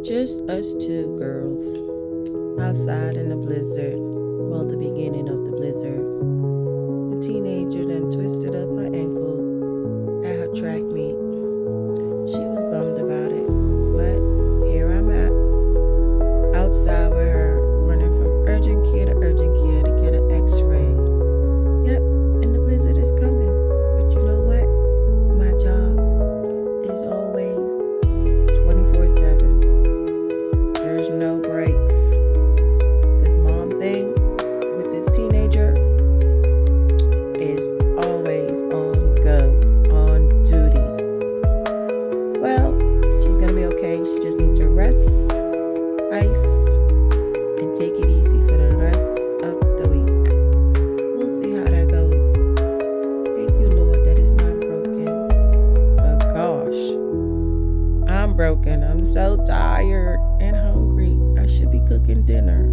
Just us two girls outside in the blizzard. Well, the beginning of the blizzard. The teenager then twisted up her ankle at her track meet. She was bummed about it, but here I'm at, outside with her, running from urgent care to urgent care to get an x-ray. Yep, and the blizzard is coming. But you know what? My job is always 24/7. There's no breaks. This mom thing with this teenager is always on go, on duty. Well, she's gonna be okay. She just needs to rest, ice, and take it easy for the rest of the week. We'll see how that goes. Thank you, Lord, that it's not broken. But gosh, I'm broken. I'm so tired and hungry. I should be cooking dinner.